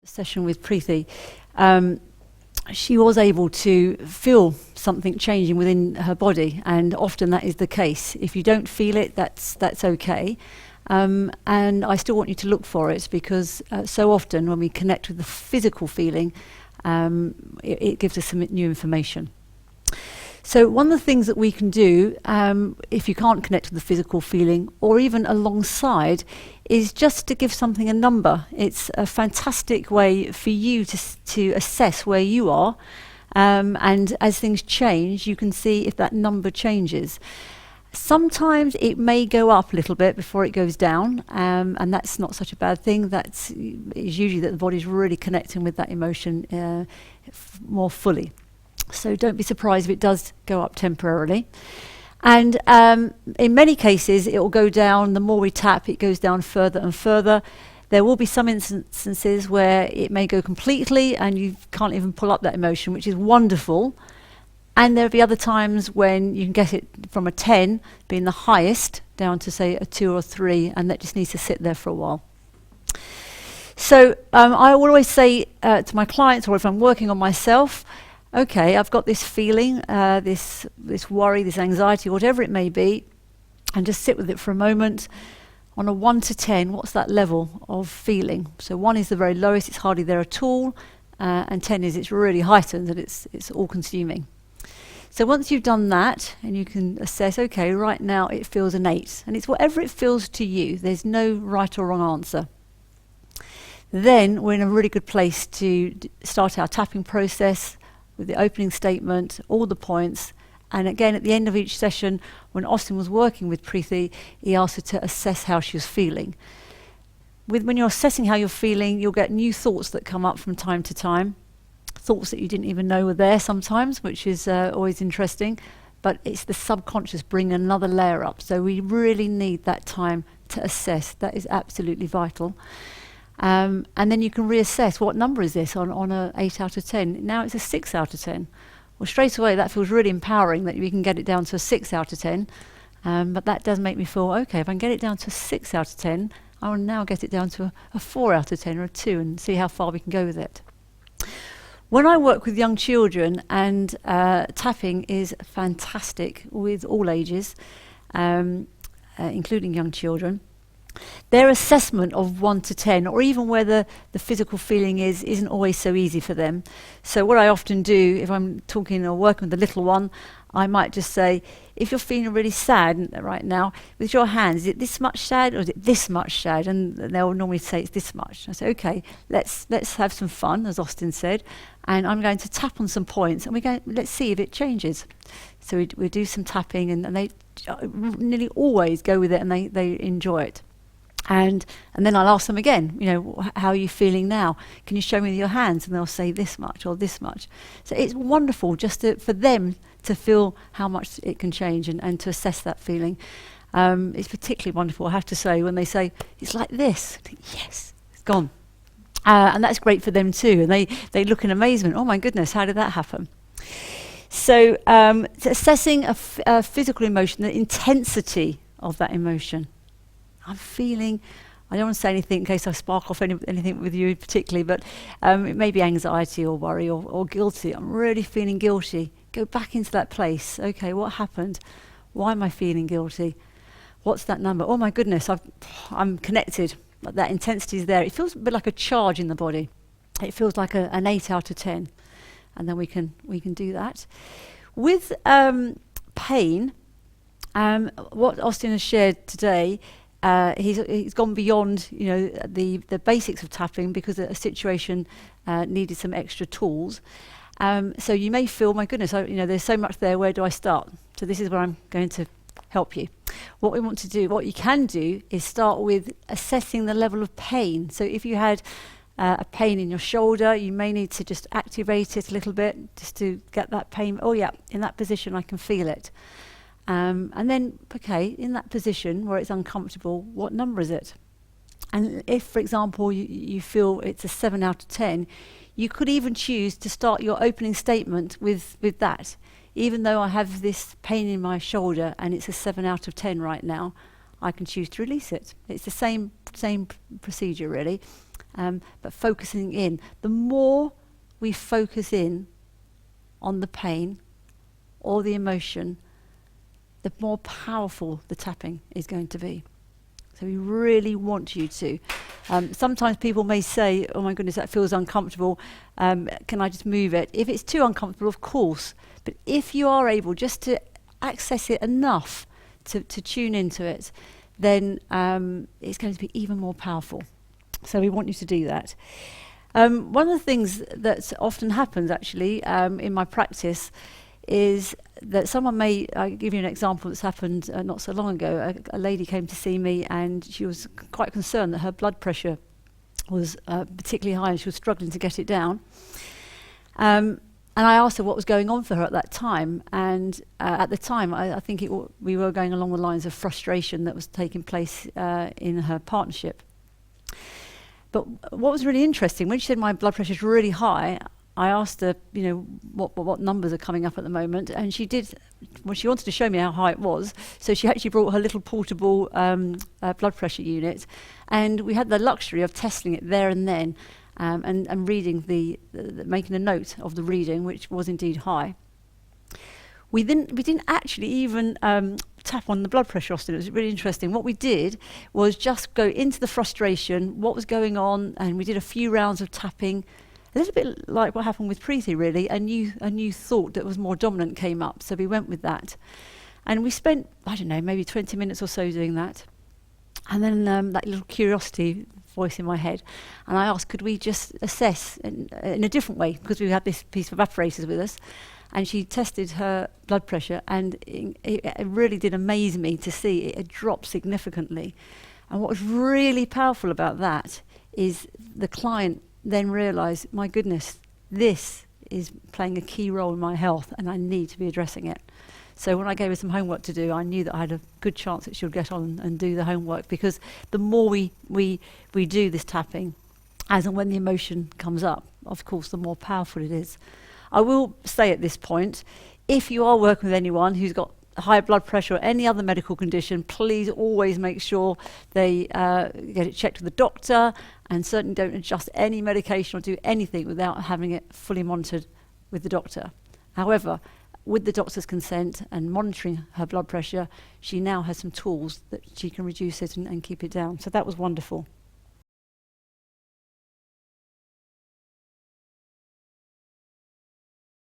session with Preeti, she was able to feel something changing within her body, and often that is the case. If you don't feel it, that's okay. And I still want you to look for it, because so often when we connect with the physical feeling, it gives us some new information. So one of the things that we can do, if you can't connect with the physical feeling, or even alongside, is just to give something a number. It's a fantastic way for you to assess where you are, and as things change, you can see if that number changes. Sometimes it may go up a little bit before it goes down, and that's not such a bad thing. It's usually that the body's really connecting with that emotion more fully. So don't be surprised if it does go up temporarily. And in many cases, it will go down. The more we tap, it goes down further and further. There will be some instances where it may go completely and you can't even pull up that emotion, which is wonderful. And there'll be other times when you can get it from a 10 being the highest down to, say, a 2 or 3, and that just needs to sit there for a while. So I always say to my clients, or if I'm working on myself, okay, I've got this feeling, this worry, this anxiety, whatever it may be, and just sit with it for a moment. On a 1 to 10, what's that level of feeling? So 1 is the very lowest, it's hardly there at all, and 10 is it's really heightened and it's all-consuming. So once you've done that, and you can assess, okay, right now it feels an 8, and it's whatever it feels to you. There's no right or wrong answer. Then we're in a really good place to start our tapping process with the opening statement, all the points. And again, at the end of each session, when Austin was working with Preeti, he asked her to assess how she was feeling. When you're assessing how you're feeling, you'll get new thoughts that come up from time to time, thoughts that you didn't even know were there sometimes, which is always interesting. But it's the subconscious bringing another layer up. So we really need that time to assess. That is absolutely vital. And then you can reassess, what number is this on a 8 out of 10? Now it's a 6 out of 10. Well, straight away that feels really empowering that we can get it down to a 6 out of 10. But that does make me feel, okay, if I can get it down to a 6 out of 10, I will now get it down to a 4 out of 10 or a 2 and see how far we can go with it. When I work with young children, and tapping is fantastic with all ages, including young children, their assessment of 1 to 10, or even whether the physical feeling isn't always so easy for them. So what I often do, if I'm talking or working with the little one, I might just say, if you're feeling really sad right now, with your hands, is it this much sad or is it this much sad? And they'll normally say it's this much. I say, okay, let's have some fun, as Austin said, and I'm going to tap on some points, and let's see if it changes. So we do some tapping, and they nearly always go with it, and they enjoy it. And then I'll ask them again, how are you feeling now? Can you show me your hands? And they'll say this much or this much. So it's wonderful just for them to feel how much it can change and to assess that feeling. It's particularly wonderful, I have to say, when they say, it's like this. I think, yes, it's gone. And that's great for them too. And they look in amazement. Oh my goodness, how did that happen? So assessing a physical emotion, the intensity of that emotion. I'm feeling, I don't want to say anything in case I spark off anything with you particularly, but it may be anxiety or worry or guilty. I'm really feeling guilty. Go back into that place. Okay, what happened? Why am I feeling guilty? What's that number? Oh my goodness, I'm connected. That intensity is there. It feels a bit like a charge in the body. It feels like an 8 out of 10. And then we can do that. With pain, what Austin has shared today, he's gone beyond, the basics of tapping, because a situation needed some extra tools. So you may feel, my goodness, there's so much there. Where do I start? So this is where I'm going to help you. What you can do, is start with assessing the level of pain. So if you had a pain in your shoulder, you may need to just activate it a little bit, just to get that pain. Oh yeah, in that position I can feel it. And then, okay, in that position where it's uncomfortable, what number is it? And if, for example, you feel it's a 7 out of 10, you could even choose to start your opening statement with that. Even though I have this pain in my shoulder and it's a 7 out of 10 right now, I can choose to release it. It's the same procedure, really. but focusing in. The more we focus in on the pain or the emotion, the more powerful the tapping is going to be. So we really want you to. Sometimes people may say, oh my goodness, that feels uncomfortable. Can I just move it? If it's too uncomfortable, of course. But if you are able just to access it enough to tune into it, then it's going to be even more powerful. So we want you to do that. One of the things that often happens actually in my practice is that someone may, I'll give you an example that's happened not so long ago. A lady came to see me and she was quite concerned that her blood pressure was particularly high and she was struggling to get it down. And I asked her what was going on for her at that time. And at the time, I think we were going along the lines of frustration that was taking place in her partnership. But what was really interesting, when she said my blood pressure is really high, I asked her, what numbers are coming up at the moment, and she did. Well, she wanted to show me how high it was, so she actually brought her little portable blood pressure unit, and we had the luxury of testing it there and then, and reading making a note of the reading, which was indeed high. We didn't actually even tap on the blood pressure, Austin. It was really interesting. What we did was just go into the frustration, what was going on, and we did a few rounds of tapping. A little bit like what happened with Preeti, really. A new thought that was more dominant came up, so we went with that. And we spent, I don't know, maybe 20 minutes or so doing that. And then that little curiosity voice in my head, and I asked, could we just assess in a different way, because we had this piece of apparatus with us. And she tested her blood pressure, and it really did amaze me to see it had dropped significantly. And what was really powerful about that is the client then realised, my goodness, this is playing a key role in my health and I need to be addressing it. So when I gave her some homework to do, I knew that I had a good chance that she'll get on and do the homework, because the more we do this tapping, as and when the emotion comes up, of course, the more powerful it is. I will say at this point, if you are working with anyone who's got high blood pressure or any other medical condition, please always make sure they get it checked with the doctor, and certainly don't adjust any medication or do anything without having it fully monitored with the doctor. However, with the doctor's consent and monitoring her blood pressure, she now has some tools that she can reduce it and keep it down. So that was wonderful.